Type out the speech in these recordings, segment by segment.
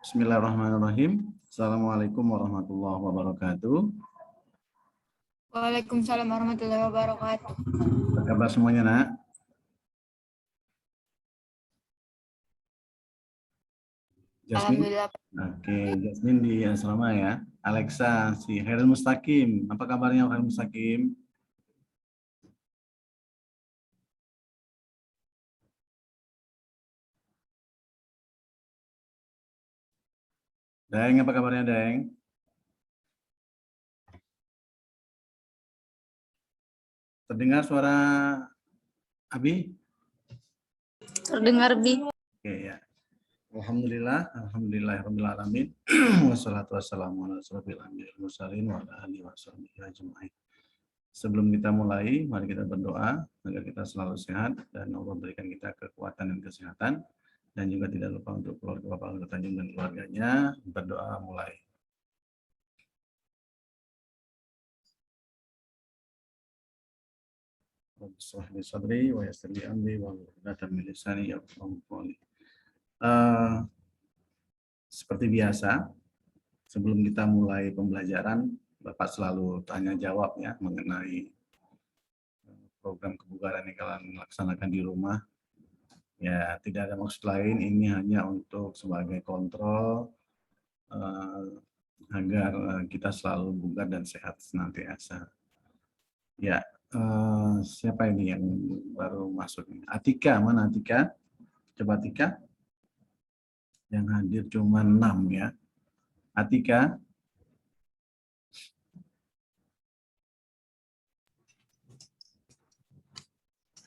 Bismillahirrahmanirrahim. Assalamualaikum warahmatullahi wabarakatuh. Waalaikumsalam warahmatullahi wabarakatuh. Apa kabar semuanya, Nak? Jasmine? Alhamdulillah. Oke, Jasmine di asrama ya. Alexa, si Khairul Mustaqim. Apa kabarnya Khairul Mustaqim? Deng, apa kabarnya, Deng? Terdengar suara Abi? Terdengar, Bi. Oke, ya. Alhamdulillahirabbil alamin. Wassalatu wassalamu ala asyrofil anbiya'i wal mursalin wa ala alihi washabihi ajmain. Sebelum kita mulai, mari kita berdoa agar kita selalu sehat dan Allah berikan kita kekuatan dan kesehatan, dan juga tidak lupa untuk keluarga Bapak Alur Tanjung dan keluarganya. Berdoa mulai. Sadri wa yassir li amri wa hlul 'uqdatam min lisani yafqahu qawli. Seperti biasa, sebelum kita mulai pembelajaran, Bapak selalu tanya jawab ya mengenai program kebugaran yang kalian laksanakan di rumah. Ya, tidak ada maksud lain, ini hanya untuk sebagai kontrol agar kita selalu bugar dan sehat senantiasa. Ya, siapa ini yang baru masuk? Atika, mana Atika? Coba Atika. Yang hadir cuma 6 ya. Atika.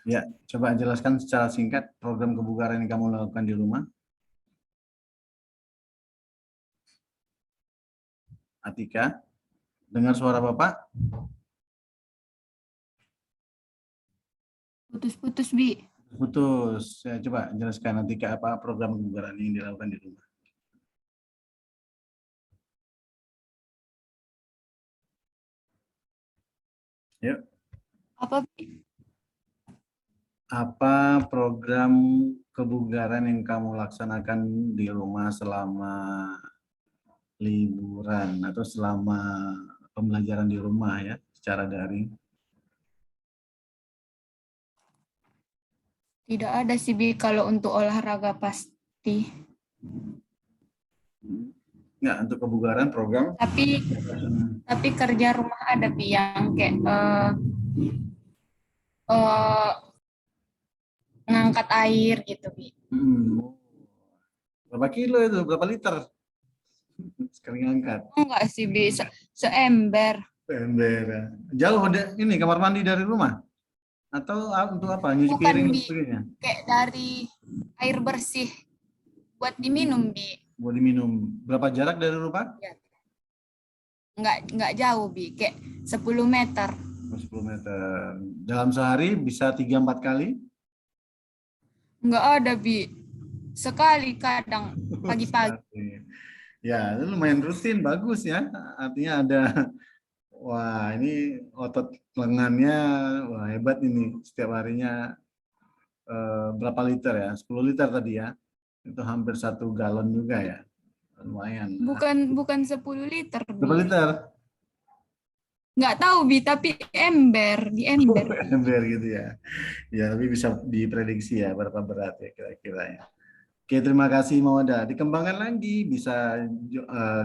Ya, coba jelaskan secara singkat program kebugaran yang kamu lakukan di rumah. Atika, dengar suara Bapak? Putus-putus, Bi. Putus. Ya, coba jelaskan Atika apa program kebugaran yang dilakukan di rumah. Yuk. Apa, Bi? Apa program kebugaran yang kamu laksanakan di rumah selama liburan atau selama pembelajaran di rumah ya, secara daring? Tidak ada sih, Bi, kalau untuk olahraga pasti. Enggak, untuk kebugaran program? Tapi kerja rumah ada, Bi, yang kayak ngangkat air gitu, Bi. Berapa kilo itu? Berapa liter? Sekali ngangkat. Enggak sih, Bi, seember. Ember. Jauh ini kamar mandi dari rumah? Atau untuk apa? Nyuci Bukan, piring Bi, sebagainya? kayak dari air bersih buat diminum, Bi. Buat diminum. Berapa jarak dari rumah? Ya. Enggak jauh, Bi, kayak 10 meter. 10 meter. Dalam sehari bisa 3-4 kali? Enggak ada, Bi. Sekali kadang pagi-pagi. Ya, itu lumayan rutin, bagus ya. Artinya ada, wah ini otot lengannya, wah hebat ini. Setiap harinya berapa liter ya? 10 liter tadi ya. Itu hampir 1 galon juga ya. Lumayan. Bukan 10 liter, Berapa Bi. liter? Nggak tahu, Bi, tapi di ember. Ember gitu ya. Ya, tapi bisa diprediksi ya berapa berat ya kira-kira ya. Oke, terima kasih Mawada. Dikembangkan lagi, bisa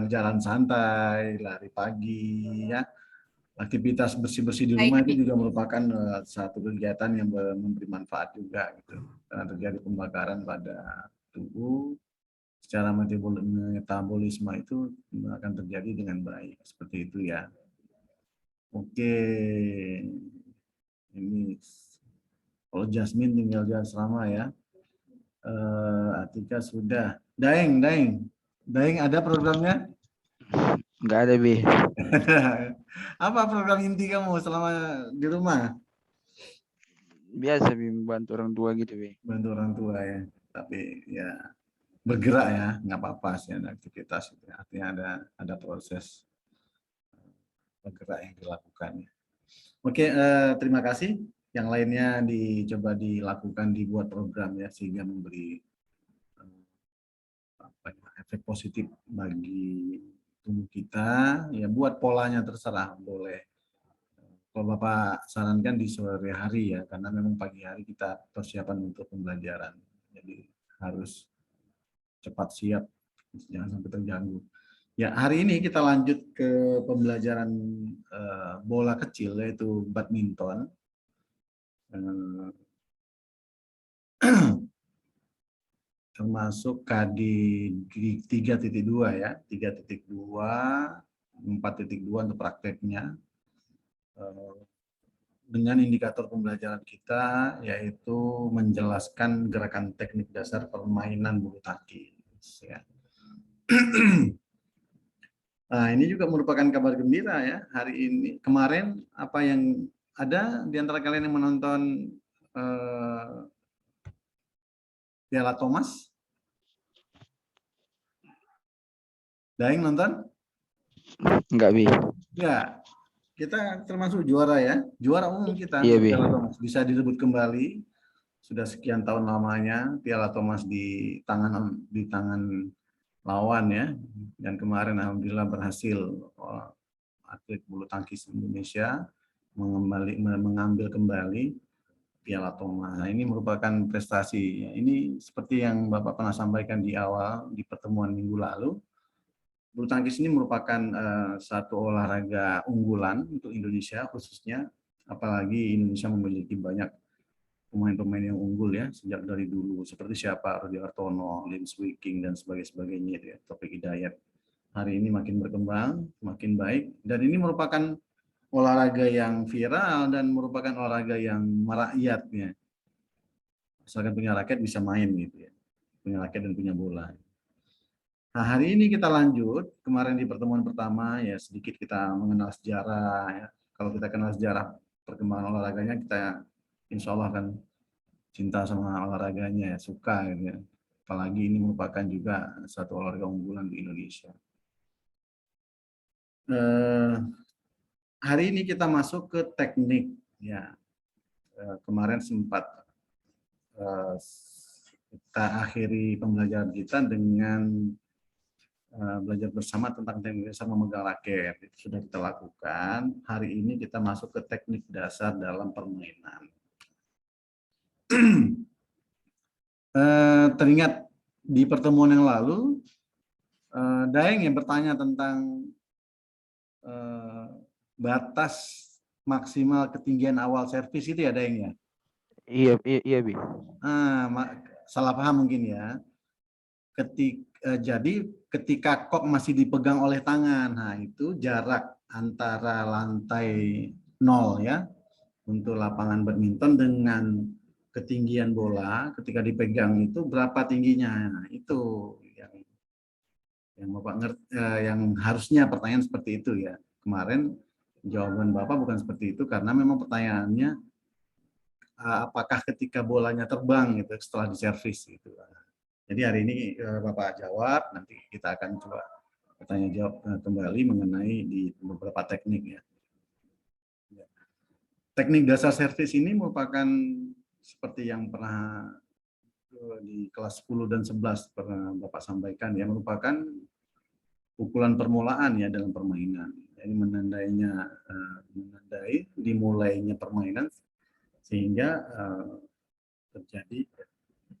jalan santai, lari pagi, ya. Aktivitas bersih-bersih di rumah Baik, Bi. itu juga merupakan satu kegiatan yang memberi manfaat juga, gitu. Karena terjadi pembakaran pada tubuh, secara metabolisme itu akan terjadi dengan baik. Seperti itu ya. Oke, ini kalau Jasmine tinggal jalan selama ya. Atika sudah. Daeng ada programnya? Nggak ada, Bi. Apa program inti kamu selama di rumah? Biasa, Bi, bantu orang tua gitu, Bi. Bantu orang tua ya. Tapi ya bergerak ya, nggak apa-apa sih ada aktivitas. Artinya ada proses bergerak yang dilakukan. Oke, terima kasih. Yang lainnya dicoba dilakukan, dibuat program ya, sehingga memberi efek positif bagi tubuh kita. Ya buat polanya terserah, boleh. Kalau Bapak sarankan di sore hari ya, karena memang pagi hari kita persiapan untuk pembelajaran. Jadi harus cepat siap, jangan sampai terganggu. Ya, hari ini kita lanjut ke pembelajaran bola kecil, yaitu badminton. Termasuk KD 3.2 ya, 3.2, 4.2 untuk prakteknya. Dengan indikator pembelajaran kita, yaitu menjelaskan gerakan teknik dasar permainan bulu tangkis. Ya. Nah, ini juga merupakan kabar gembira ya. Hari ini, kemarin apa yang ada di antara kalian yang menonton Piala Thomas? Daeng nonton? Enggak, Bi. Ya, kita termasuk juara ya. Juara umum kita Iya, untuk Bi. Piala Thomas. Bisa direbut kembali. Sudah sekian tahun lamanya Piala Thomas di tangan lawan ya. Dan kemarin alhamdulillah berhasil atlet bulu tangkis Indonesia mengambil kembali Piala Thomas. Nah, ini merupakan prestasi. Ini seperti yang Bapak pernah sampaikan di awal di pertemuan minggu lalu. Bulu tangkis ini merupakan satu olahraga unggulan untuk Indonesia khususnya, apalagi Indonesia memiliki banyak pemain-pemain yang unggul ya sejak dari dulu, seperti siapa Rudi Hartono, Lim Swee King dan sebagainya ya, Taufik Hidayat. Hari ini makin berkembang, makin baik, dan ini merupakan olahraga yang viral dan merupakan olahraga yang merakyat ya. Asalkan punya raket bisa main gitu ya, punya raket dan punya bola. Nah, hari ini kita lanjut. Kemarin di pertemuan pertama ya sedikit kita mengenal sejarah ya. Kalau kita kenal sejarah perkembangan olahraganya, kita insya Allah akan cinta sama olahraganya ya, suka gitu ya. Apalagi ini merupakan juga satu olahraga unggulan di Indonesia. Hari ini kita masuk ke teknik ya. Kemarin sempat kita akhiri pembelajaran kita dengan belajar bersama tentang teknik dasar memegang raket. Itu sudah kita lakukan. Hari ini kita masuk ke teknik dasar dalam permainan. Teringat di pertemuan yang lalu, Daeng yang bertanya tentang batas maksimal ketinggian awal servis itu ya Daeng ya? Iya, Bi. Salah paham mungkin ya. Jadi ketika kok masih dipegang oleh tangan, nah itu jarak antara lantai 0 ya untuk lapangan badminton dengan ketinggian bola ketika dipegang itu berapa tingginya. Nah, itu yang Bapak ngerti, yang harusnya pertanyaan seperti itu ya. Kemarin jawaban Bapak bukan seperti itu karena memang pertanyaannya apakah ketika bolanya terbang gitu setelah diservis gitu. Jadi hari ini Bapak jawab, nanti kita akan coba bertanya jawab kembali mengenai di beberapa teknik ya. Teknik dasar servis ini merupakan seperti yang pernah di kelas 10 dan 11 pernah Bapak sampaikan ya, merupakan pukulan permulaan ya dalam permainan. Jadi menandai dimulainya permainan sehingga terjadi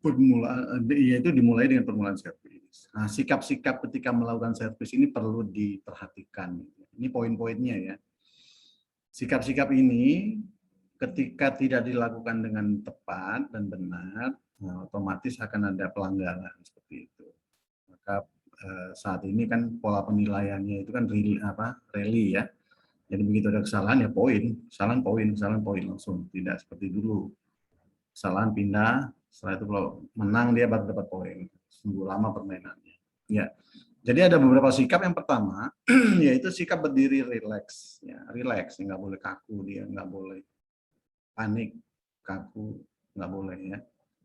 permulaan, yaitu dimulai dengan permulaan servis. Nah, sikap-sikap ketika melakukan servis ini perlu diperhatikan. Ini poin-poinnya ya. Sikap-sikap ini ketika tidak dilakukan dengan tepat dan benar, nah, otomatis akan ada pelanggaran seperti itu. Maka saat ini kan pola penilaiannya itu kan rally ya. Jadi begitu ada kesalahan ya poin, kesalahan poin langsung, tidak seperti dulu. Kesalahan pindah, setelah itu kalau menang dia baru dapat poin. Sungguh lama permainannya. Ya. Jadi ada beberapa sikap. Yang pertama yaitu sikap berdiri rileks, ya, rileks, nggak boleh kaku dia, nggak boleh panik, kaku, nggak boleh ya.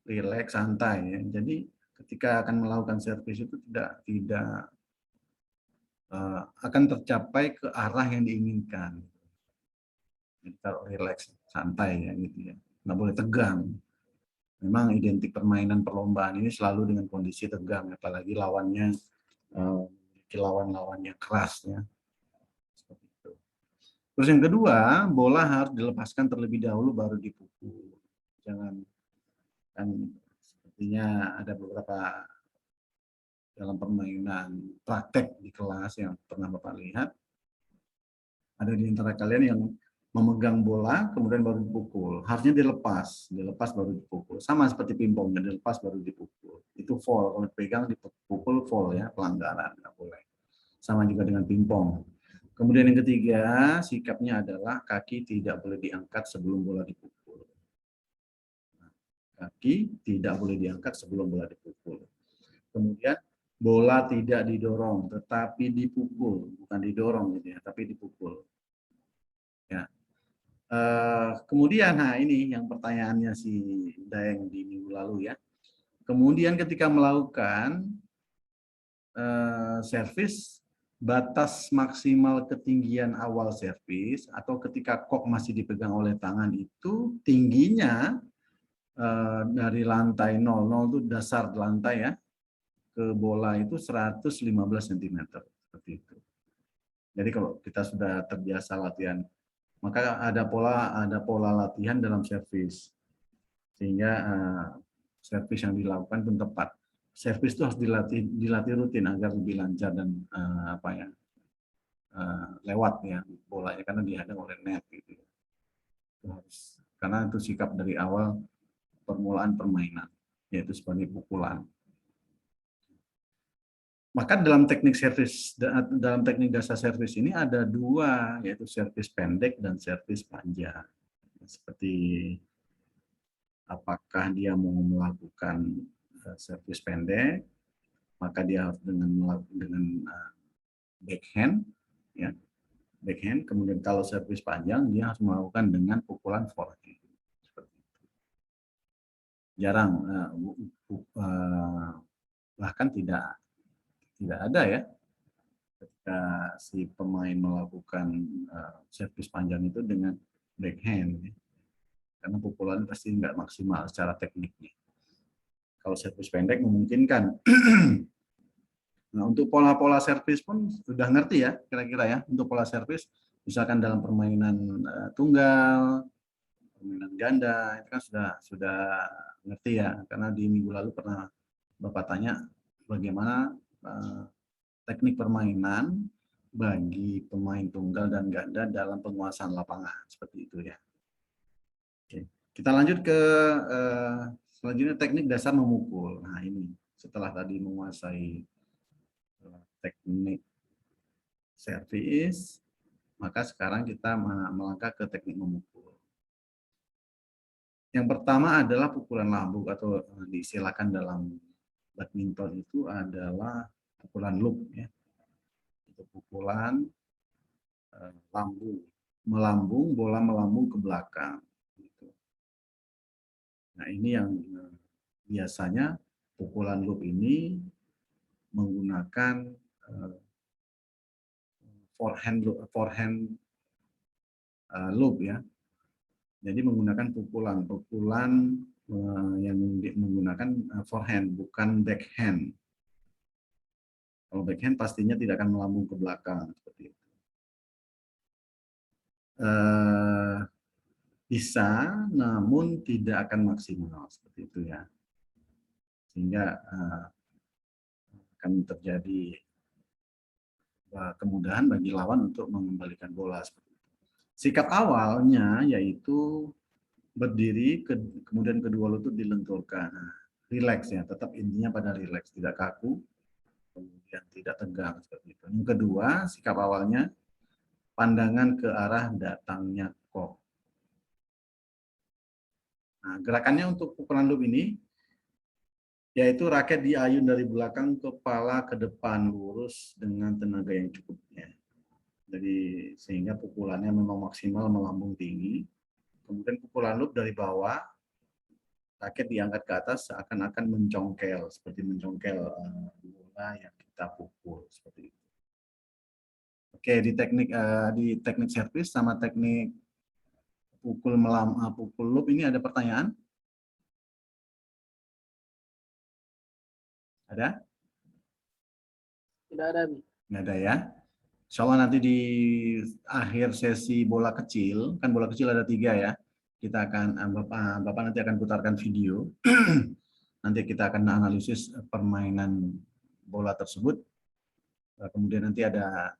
Rileks, santai ya. Jadi ketika akan melakukan servis itu tidak akan tercapai ke arah yang diinginkan. Jadi kalau rileks, santai ya gitu ya. Nggak boleh tegang. Memang identik permainan perlombaan ini selalu dengan kondisi tegang, apalagi lawannya memiliki lawan-lawan yang keras ya. Seperti itu. Terus yang kedua, bola harus dilepaskan terlebih dahulu baru dipukul. Jangan, kan sepertinya ada beberapa dalam permainan praktek di kelas yang pernah Bapak lihat, ada di antara kalian yang memegang bola kemudian baru dipukul. Harusnya dilepas baru dipukul. Sama seperti pingpong, dilepas baru dipukul. Itu foul, kalau dipegang dipukul foul ya, pelanggaran, nggak boleh. Sama juga dengan pingpong. Kemudian yang ketiga, sikapnya adalah kaki tidak boleh diangkat sebelum bola dipukul. Kaki tidak boleh diangkat sebelum bola dipukul. Kemudian bola tidak didorong, tetapi dipukul, bukan didorong gitu ya, tapi dipukul. Ya. Kemudian, nah ini yang pertanyaannya si Daeng di minggu lalu ya. Kemudian ketika melakukan servis, batas maksimal ketinggian awal servis atau ketika kok masih dipegang oleh tangan itu tingginya dari lantai 00 itu dasar lantai ya, ke bola itu 115 cm seperti itu. Jadi kalau kita sudah terbiasa latihan, maka ada pola latihan dalam servis, sehingga servis yang dilakukan pun tepat. Servis itu harus dilatih rutin agar lebih lancar dan lewat ya bolanya karena dihadang oleh net gitu. Itu harus, karena itu sikap dari awal permulaan permainan, yaitu sebagai pukulan. Maka dalam teknik dasar servis ini ada dua, yaitu servis pendek dan servis panjang. Seperti apakah dia mau melakukan servis pendek, maka dia harus dengan backhand, ya, backhand. Kemudian kalau servis panjang dia harus melakukan dengan pukulan forehand. Seperti itu. Jarang, bahkan tidak ada ya ketika si pemain melakukan servis panjang itu dengan backhand, ya. Karena pukulan pasti nggak maksimal secara tekniknya. Kalau servis pendek memungkinkan. Nah, untuk pola-pola servis pun sudah ngerti ya, kira-kira ya. Untuk pola servis, misalkan dalam permainan tunggal, permainan ganda, itu kan sudah ngerti ya. Karena di minggu lalu pernah Bapak tanya bagaimana teknik permainan bagi pemain tunggal dan ganda dalam penguasaan lapangan, seperti itu ya. Oke. Kita lanjut ke selanjutnya teknik dasar memukul. Nah ini setelah tadi menguasai teknik servis, maka sekarang kita melangkah ke teknik memukul. Yang pertama adalah pukulan lambung atau diistilahkan dalam badminton itu adalah pukulan loop ya. Itu pukulan lambung, melambung, bola melambung ke belakang. Nah ini yang biasanya pukulan loop ini menggunakan forehand loop ya. Jadi menggunakan pukulan yang menggunakan forehand, bukan backhand. Kalau backhand pastinya tidak akan melambung ke belakang seperti itu. Bisa, namun tidak akan maksimal seperti itu ya. Sehingga akan terjadi kemudahan bagi lawan untuk mengembalikan bola seperti itu. Sikap awalnya yaitu berdiri, kemudian kedua lutut dilenturkan. Rileks ya, tetap intinya pada rileks, tidak kaku, kemudian tidak tegang seperti itu. Yang kedua, sikap awalnya pandangan ke arah datangnya kok. Nah, gerakannya untuk pukulan loop ini yaitu raket diayun dari belakang kepala ke depan lurus dengan tenaga yang cukupnya. Jadi sehingga pukulannya memang maksimal melambung tinggi. Kemudian pukulan loop dari bawah, raket diangkat ke atas seakan-akan mencongkel, seperti mencongkel bola yang kita pukul seperti itu. Oke, di teknik servis sama teknik pukul loop ini ada pertanyaan? Ada? Tidak ada, Bi. Nggak ada ya. Insya Allah nanti di akhir sesi bola kecil, kan bola kecil ada 3 ya. Kita akan, Bapak nanti akan putarkan video. Nanti kita akan analisis permainan bola tersebut. Kemudian nanti ada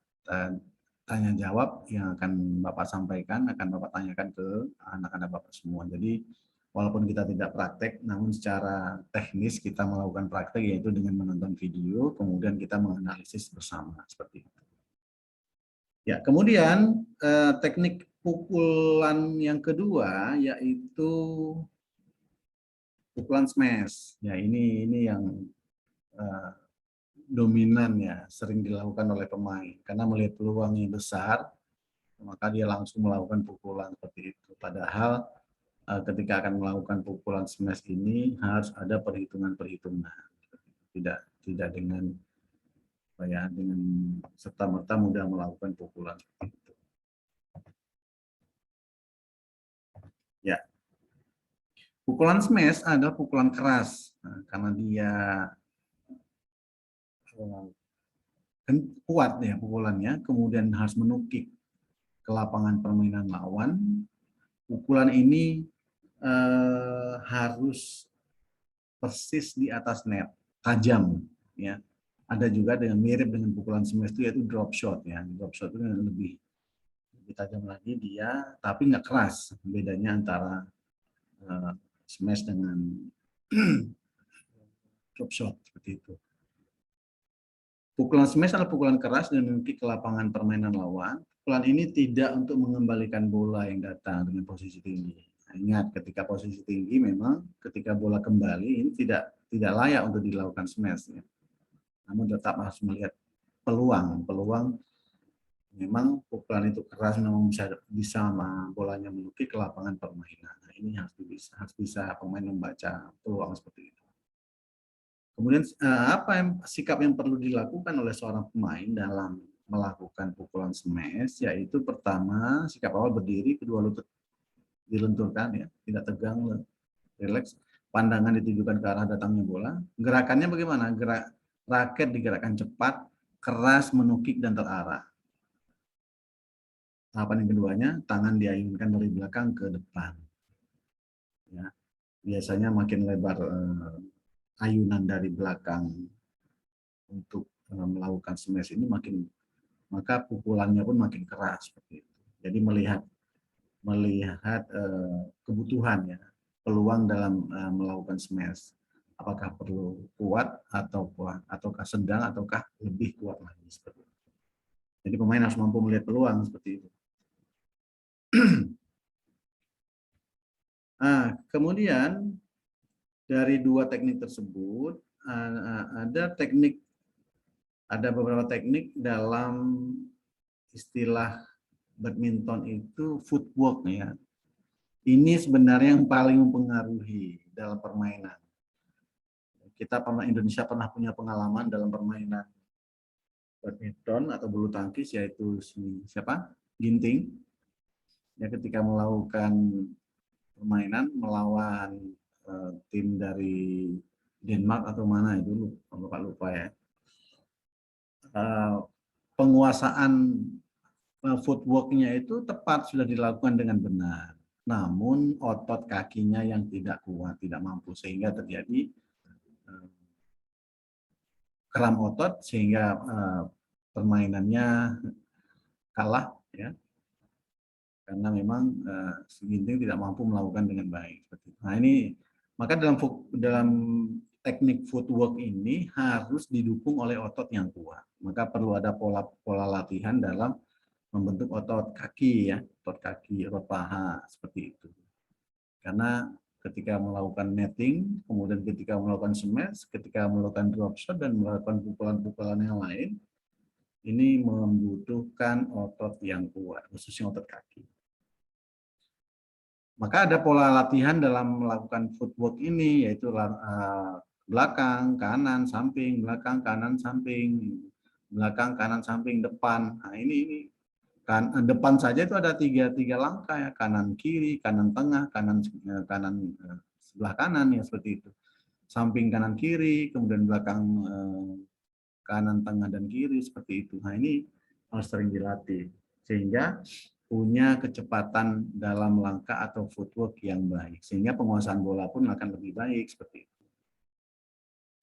tanya jawab yang akan Bapak sampaikan, akan Bapak tanyakan ke anak-anak Bapak semua. Jadi walaupun kita tidak praktek, namun secara teknis kita melakukan praktek, yaitu dengan menonton video, kemudian kita menganalisis bersama seperti itu. Ya, kemudian teknik pukulan yang kedua yaitu pukulan smash. Ya, ini yang dominan ya, sering dilakukan oleh pemain karena melihat peluangnya besar, maka dia langsung melakukan pukulan seperti itu. Padahal ketika akan melakukan pukulan smash ini harus ada perhitungan-perhitungan. Tidak dengan dengan serta-merta mudah melakukan pukulan seperti itu. Ya. Pukulan smash adalah pukulan keras. Nah, karena dia kuat ya pukulannya, kemudian harus menukik ke lapangan permainan lawan. Pukulan ini harus persis di atas net, tajam ya. Ada juga dengan mirip dengan pukulan smash itu yaitu drop shot ya. Drop shot itu lebih tajam lagi dia, tapi nggak keras. Bedanya antara smash dengan drop shot seperti itu. Pukulan smash adalah pukulan keras dan menukik ke lapangan permainan lawan. Pukulan ini tidak untuk mengembalikan bola yang datang dengan posisi tinggi. Nah, ingat, ketika posisi tinggi memang ketika bola kembali ini tidak layak untuk dilakukan smash ya. Namun tetap harus melihat peluang memang pukulan itu keras, memang bisa bolanya menukik ke lapangan permainan. Nah, ini harus bisa pemain membaca peluang seperti itu. Kemudian sikap yang perlu dilakukan oleh seorang pemain dalam melakukan pukulan smash, yaitu pertama sikap awal berdiri, kedua lutut dilenturkan ya, tidak tegang, rileks, pandangan ditujukan ke arah datangnya bola. Gerakannya bagaimana? Raket digerakkan cepat, keras, menukik dan terarah. Tahapan yang keduanya, tangan diayunkan dari belakang ke depan. Ya, biasanya makin lebar ayunan dari belakang untuk melakukan smash ini maka pukulannya pun makin keras seperti itu. Jadi melihat kebutuhan ya, peluang dalam melakukan smash. Apakah perlu kuat ataukah sedang ataukah lebih kuat lagi seperti itu. Jadi pemain harus mampu melihat peluang seperti itu. Nah, kemudian dari dua teknik tersebut ada beberapa teknik dalam istilah badminton itu footwork ya. Ini sebenarnya yang paling mempengaruhi dalam permainan. Indonesia pernah punya pengalaman dalam permainan badminton atau bulu tangkis, yaitu Ginting. Ya, ketika melakukan permainan melawan tim dari Denmark atau mana itu lupa ya. Penguasaan footwork-nya itu tepat, sudah dilakukan dengan benar. Namun otot kakinya yang tidak kuat, tidak mampu, sehingga terjadi kram otot sehingga permainannya kalah ya. Karena memang Ginting tidak mampu melakukan dengan baik. Nah, ini maka dalam teknik footwork ini harus didukung oleh otot yang kuat. Maka perlu ada pola latihan dalam membentuk otot kaki ya, otot kaki, otot paha seperti itu. Karena ketika melakukan netting, kemudian ketika melakukan smash, ketika melakukan drop shot dan melakukan pukulan-pukulan yang lain, ini membutuhkan otot yang kuat, khususnya otot kaki. Maka ada pola latihan dalam melakukan footwork ini, yaitu belakang, kanan, samping, belakang, kanan, samping, belakang, kanan, samping, depan. Nah, ini depan saja itu ada tiga langkah ya, kanan kiri, kanan tengah, kanan sebelah kanan ya, seperti itu. samping kanan kiri, kemudian belakang kanan, tengah, dan kiri seperti itu. Nah, ini harus sering dilatih sehingga punya kecepatan dalam langkah atau footwork yang baik, sehingga penguasaan bola pun akan lebih baik seperti itu.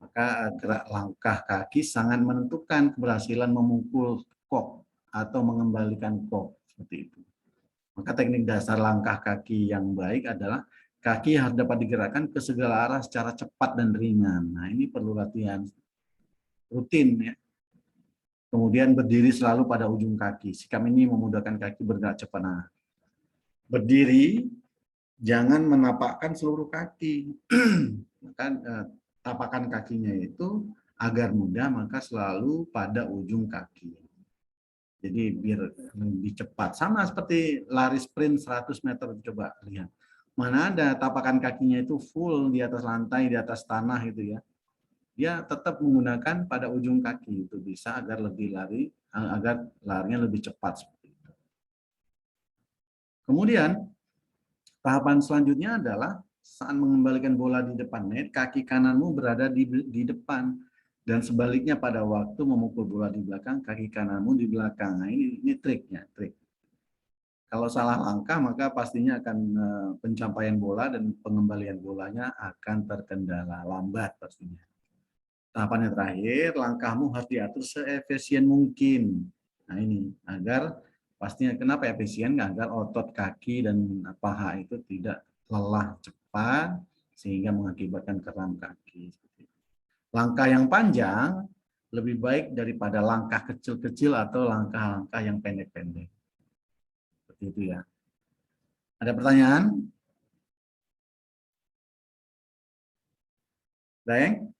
Maka gerak langkah kaki sangat menentukan keberhasilan memukul kok atau mengembalikan kok seperti itu. Maka teknik dasar langkah kaki yang baik adalah kaki harus dapat digerakkan ke segala arah secara cepat dan ringan. Nah, ini perlu latihan rutin ya. Kemudian berdiri selalu pada ujung kaki. Sikap ini memudahkan kaki bergerak cepat. Nah, berdiri jangan menapakkan seluruh kaki. Maka tapakan kakinya itu agar mudah maka selalu pada ujung kaki. Jadi biar lebih cepat. Sama seperti lari sprint 100 meter. Coba lihat. Mana ada tapakan kakinya itu full di atas lantai, di atas tanah itu ya. Dia tetap menggunakan pada ujung kaki itu bisa agar lebih agar larinya lebih cepat seperti itu. Kemudian tahapan selanjutnya adalah saat mengembalikan bola di depan net, kaki kananmu berada di depan dan sebaliknya pada waktu memukul bola di belakang, kaki kananmu di belakang. Nah, ini triknya, trik. Kalau salah langkah maka pastinya akan pencapaian bola dan pengembalian bolanya akan terkendala, lambat pastinya. Tahapan yang terakhir, langkahmu harus diatur seefisien mungkin. Nah ini, agar pastinya kenapa efisien? Agar otot kaki dan paha itu tidak lelah cepat, sehingga mengakibatkan kram kaki. Langkah yang panjang lebih baik daripada langkah kecil-kecil atau langkah-langkah yang pendek-pendek. Seperti itu ya. Ada pertanyaan? Daeng?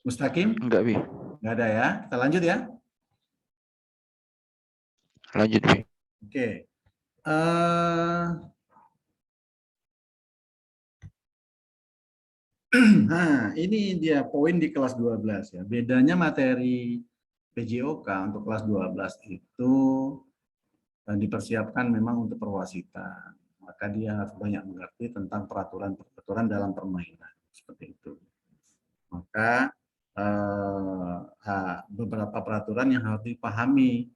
Mustaqim? Enggak, Bi. Nggak ada ya. Kita lanjut ya. Lanjut, Bi. Oke. Nah, ini dia poin di kelas 12 ya. Bedanya materi PJOK untuk kelas 12 itu dipersiapkan memang untuk perwasitan. Maka dia harus banyak mengerti tentang peraturan-peraturan dalam permainan. Seperti itu. Maka beberapa peraturan yang harus dipahami.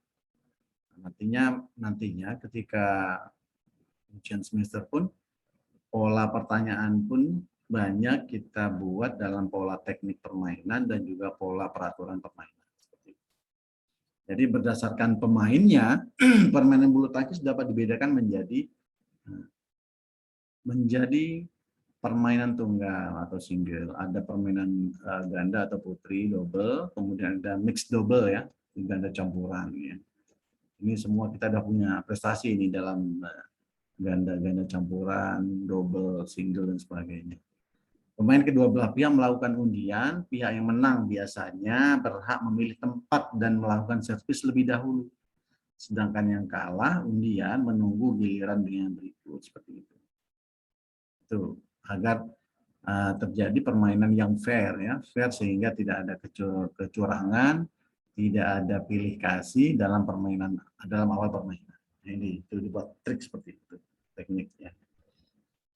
Nantinya ketika ujian semester pun pola pertanyaan pun banyak kita buat dalam pola teknik permainan dan juga pola peraturan permainan. Jadi berdasarkan pemainnya, permainan bulu tangkis dapat dibedakan menjadi permainan tunggal atau single. Ada permainan ganda atau putri, double, kemudian ada mixed double ya, ganda campuran ya. Ini semua kita sudah punya prestasi ini dalam ganda campuran, double, single, dan sebagainya. Pemain kedua belah pihak melakukan undian, pihak yang menang biasanya berhak memilih tempat dan melakukan servis lebih dahulu. Sedangkan yang kalah undian menunggu giliran dengan berikut seperti itu. Itu agar terjadi permainan yang fair ya, fair sehingga tidak ada kecurangan, tidak ada pilih kasih dalam permainan, dalam awal permainan. Ini itu dibuat trik seperti itu tekniknya.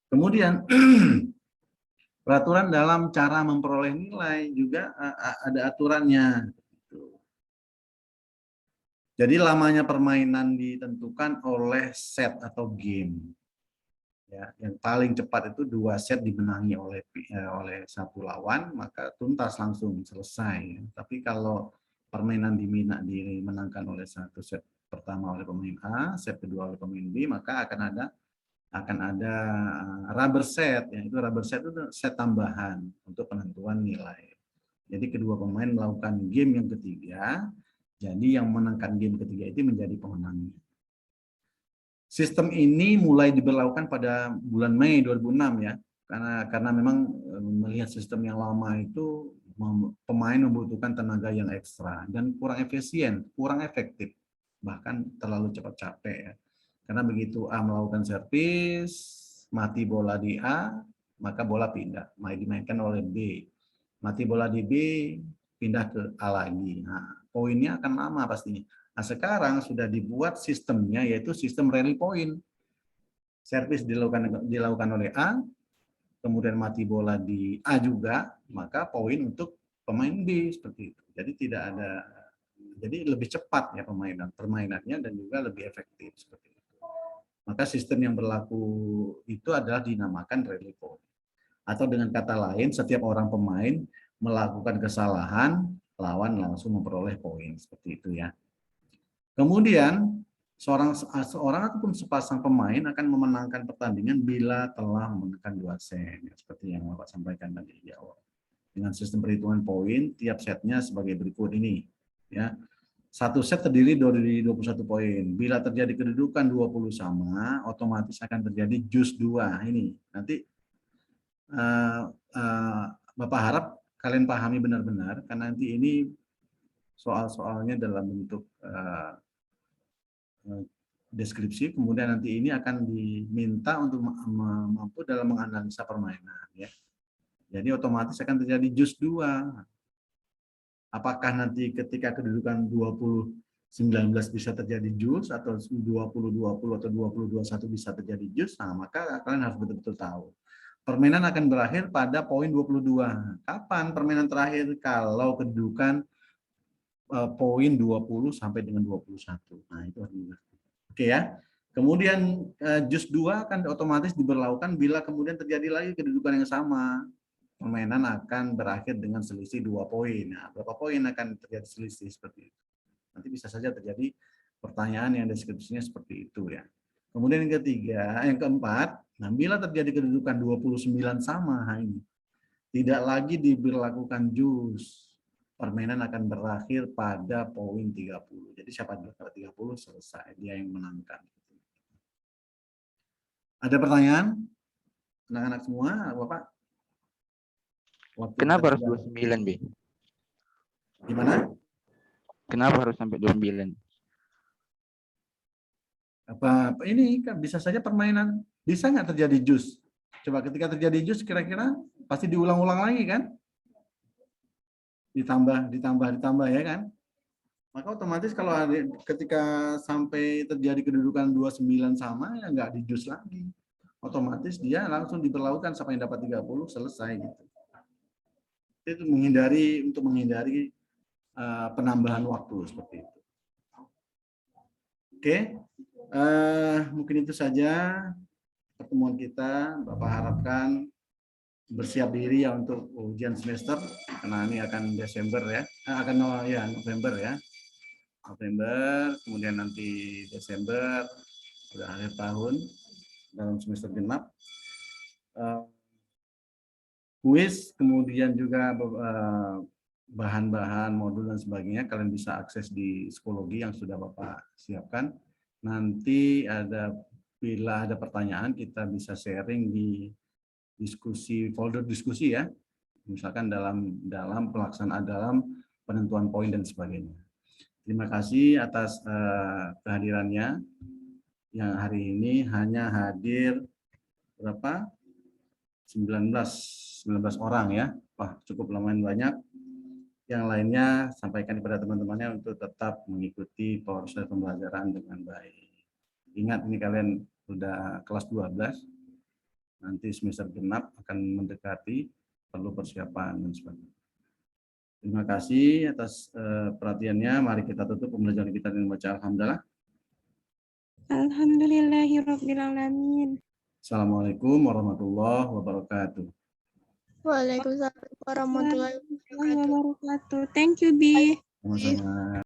Kemudian peraturan dalam cara memperoleh nilai juga ada aturannya. Jadi lamanya permainan ditentukan oleh set atau game. Ya, yang paling cepat itu 2 set dimenangi oleh satu lawan, maka tuntas langsung selesai. Tapi kalau permainan dimenangkan oleh satu set pertama oleh pemain A, set kedua oleh pemain B, maka akan ada rubber set, ya. Itu rubber set itu set tambahan untuk penentuan nilai. Jadi kedua pemain melakukan game yang ketiga, jadi yang menangkan game ketiga itu menjadi pemenangnya. Sistem ini mulai diberlakukan pada bulan Mei 2006 ya, karena memang melihat sistem yang lama itu pemain membutuhkan tenaga yang ekstra dan kurang efisien, kurang efektif, bahkan terlalu cepat capek ya. Karena begitu A melakukan servis, mati bola di A, maka bola pindah, dimainkan oleh B. Mati bola di B, pindah ke A lagi. Nah, poinnya akan lama pastinya. Nah, sekarang sudah dibuat sistemnya, yaitu sistem rally point. Servis dilakukan oleh A, kemudian mati bola di A juga, maka poin untuk pemain B seperti itu. Jadi tidak ada, jadi lebih cepat ya permainannya dan juga lebih efektif seperti itu. Maka sistem yang berlaku itu adalah dinamakan rally point. Atau dengan kata lain, setiap orang pemain melakukan kesalahan, lawan langsung memperoleh poin seperti itu ya. Kemudian seorang ataupun sepasang pemain akan memenangkan pertandingan bila telah memenangkan 2 set, ya, seperti yang Bapak sampaikan tadi di awal. Dengan sistem perhitungan poin, tiap setnya sebagai berikut ini. Ya, 1 set terdiri dari 21 poin. Bila terjadi kedudukan 20 sama, otomatis akan terjadi jus 2 ini. Nanti Bapak harap kalian pahami benar-benar, karena nanti ini soal-soalnya dalam bentuk deskripsi, kemudian nanti ini akan diminta untuk mampu dalam menganalisa permainan ya. Jadi otomatis akan terjadi jus 2. Apakah nanti ketika kedudukan 20-19 bisa terjadi jus, atau 20-20 atau 20-21 bisa terjadi jus, nah maka kalian harus betul-betul tahu. Permainan akan berakhir pada poin 22. Kapan permainan terakhir? Kalau kedudukan poin 20 sampai dengan 21. Nah, itu harus dimengerti. Oke ya. Kemudian jus 2 akan otomatis diberlakukan bila kemudian terjadi lagi kedudukan yang sama. Permainan akan berakhir dengan selisih 2 poin. Nah, berapa poin akan terjadi selisih seperti itu. Nanti bisa saja terjadi pertanyaan yang deskripsinya seperti itu ya. Kemudian yang keempat, nah bila terjadi kedudukan 29 sama ini, tidak lagi diberlakukan jus. Permainan akan berakhir pada poin 30. Jadi siapa di antara 30 selesai, dia yang menangkan. Ada pertanyaan? Anak-anak semua, Bapak? Kenapa harus 29, B? Gimana? Kenapa harus sampai 29? Apa ini kan bisa saja permainan, bisa nggak terjadi jus? Coba ketika terjadi jus kira-kira pasti diulang-ulang lagi kan? Ditambah ya kan? Maka otomatis kalau ketika sampai terjadi kedudukan 29 sama ya nggak di jus lagi. Otomatis dia langsung diberlakukan sampai dapat 30 selesai gitu. Itu untuk menghindari penambahan waktu seperti itu. Oke. Mungkin itu saja pertemuan kita. Bapak harapkan bersiap diri ya untuk ujian semester, karena ini akan Desember ya, November ya, November, kemudian nanti Desember sudah akhir tahun dalam semester genap. Kuis, kemudian juga bahan-bahan modul dan sebagainya kalian bisa akses di psikologi yang sudah Bapak siapkan. Nanti bila ada pertanyaan kita bisa sharing di folder diskusi ya, misalkan dalam pelaksanaan dalam penentuan poin dan sebagainya. Terima kasih atas kehadirannya yang hari ini hanya hadir berapa? 19 orang ya. Wah, cukup lumayan banyak. Yang lainnya sampaikan kepada teman-temannya untuk tetap mengikuti proses pembelajaran dengan baik. Ingat ini kalian sudah kelas 12. Nanti semester genap akan mendekati, perlu persiapan dan sebagainya. Terima kasih atas perhatiannya. Mari kita tutup pembelajaran kita dengan baca alhamdulillah. Alhamdulillahirrabbilalamin. Assalamualaikum warahmatullahi wabarakatuh. Waalaikumsalam warahmatullahi wabarakatuh. Thank you, Bi. Sama-sama.